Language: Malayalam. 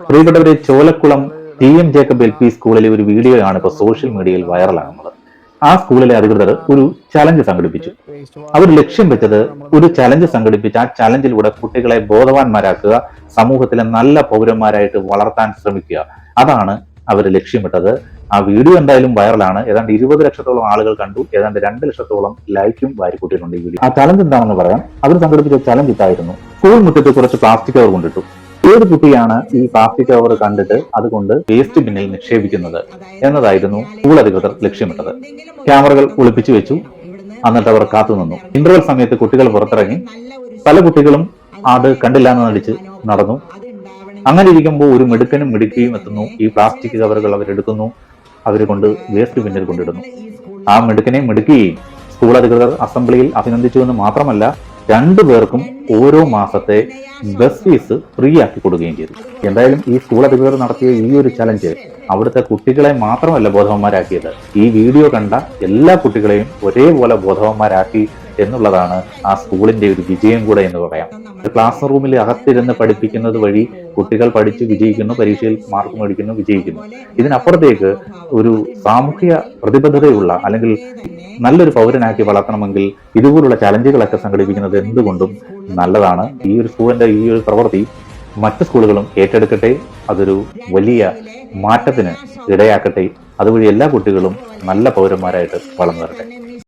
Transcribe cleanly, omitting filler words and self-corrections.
പ്രിയപ്പെട്ടവരെ, ചോലക്കുളം TM ജേക്കബ് LP സ്കൂളിലെ ഒരു വീഡിയോ ആണ് ഇപ്പോൾ സോഷ്യൽ മീഡിയയിൽ വൈറലാകുന്നത്. ആ സ്കൂളിലെ അധികൃതർ ഒരു ചലഞ്ച് സംഘടിപ്പിച്ചു. അവർ ലക്ഷ്യം വെച്ചത് ഒരു ചലഞ്ച് സംഘടിപ്പിച്ച് ആ ചലഞ്ചിലൂടെ കുട്ടികളെ ബോധവാന്മാരാക്കുക, സമൂഹത്തിലെ നല്ല പൗരന്മാരായിട്ട് വളർത്താൻ ശ്രമിക്കുക. അതാണ് അവർ ലക്ഷ്യമിട്ടത്. ആ വീഡിയോ എന്തായാലും വൈറലാണ്. ഏതാണ്ട് 20 ലക്ഷത്തോളം ആളുകൾ കണ്ടു. ഏതാണ്ട് 2 ലക്ഷത്തോളം ലൈക്കും വാരിക്കൂട്ടിയിട്ടുണ്ട് ഈ വീഡിയോ. ആ ചലഞ്ച് എന്താണെന്ന് പറയാം. അവർ സംഘടിപ്പിച്ച ചലഞ്ച് ഇതായിരുന്നു: സ്കൂൾ മുറ്റത്ത് കുറച്ച് പ്ലാസ്റ്റിക് കവർ കൊണ്ടിട്ടു. ഏത് കുട്ടിയാണ് ഈ പ്ലാസ്റ്റിക് കവർ കണ്ടിട്ട് അതുകൊണ്ട് വേസ്റ്റ് ബിന്നിൽ നിക്ഷേപിക്കുന്നത് എന്നതായിരുന്നു സ്കൂൾ അധികൃതർ ലക്ഷ്യമിട്ടത്. ക്യാമറകൾ ഒളിപ്പിച്ചു വെച്ചു. എന്നിട്ട് അവർ കാത്തുനിന്നു. ഇന്റർവെൽ സമയത്ത് കുട്ടികൾ പുറത്തിറങ്ങി. പല കുട്ടികളും അത് കണ്ടില്ല എന്ന് നടിച്ച് നടന്നു. അങ്ങനെ ഇരിക്കുമ്പോൾ ഒരു മിടുക്കനും മിടുക്കിയും എത്തുന്നു. ഈ പ്ലാസ്റ്റിക് കവറുകൾ അവരെടുക്കുന്നു, അവരെ കൊണ്ട് വേസ്റ്റ് ബിന്നിൽ കൊണ്ടിടുന്നു. ആ മിടുക്കനെയും മിടുക്കിയെയും സ്കൂൾ അധികൃതർ അസംബ്ലിയിൽ അഭിനന്ദിച്ചു എന്ന് മാത്രമല്ല, 2 പേർക്കും ഓരോ മാസത്തെ ബസ് ഫീസ് ഫ്രീ ആക്കി കൊടുക്കുകയും ചെയ്തു. എന്തായാലും ഈ സ്കൂൾ അധികൃതർ നടത്തിയ ഈ ഒരു ചലഞ്ച് അവിടുത്തെ കുട്ടികളെ മാത്രമല്ല ബോധവാന്മാരാക്കിയത്, ഈ വീഡിയോ കണ്ട എല്ലാ കുട്ടികളെയും ഒരേപോലെ ബോധവാന്മാരാക്കി എന്നുള്ളതാണ് ആ സ്കൂളിന്റെ ഒരു വിജയം കൂടെ എന്ന് പറയാം. ക്ലാസ് റൂമിൽ അകത്തിരുന്ന് പഠിപ്പിക്കുന്നത് വഴി കുട്ടികൾ പഠിച്ച് വിജയിക്കുന്നു, പരീക്ഷയിൽ മാർക്ക് മേടിക്കുന്നു, വിജയിക്കുന്നു. ഇതിനപ്പുറത്തേക്ക് ഒരു സാമൂഹിക പ്രതിബദ്ധതയുള്ള അല്ലെങ്കിൽ നല്ലൊരു പൗരനാക്കി വളർത്തണമെങ്കിൽ ഇതുപോലുള്ള ചലഞ്ചുകളൊക്കെ സംഘടിപ്പിക്കുന്നത് എന്തുകൊണ്ടും നല്ലതാണ്. ഈ ഒരു സ്കൂളിന്റെ ഈ ഒരു പ്രവൃത്തി മറ്റ് സ്കൂളുകളും ഏറ്റെടുക്കട്ടെ. അതൊരു വലിയ മാറ്റത്തിന് ഇടയാക്കട്ടെ. അതുവഴി എല്ലാ കുട്ടികളും നല്ല പൗരന്മാരായിട്ട് വളർന്നു വരട്ടെ.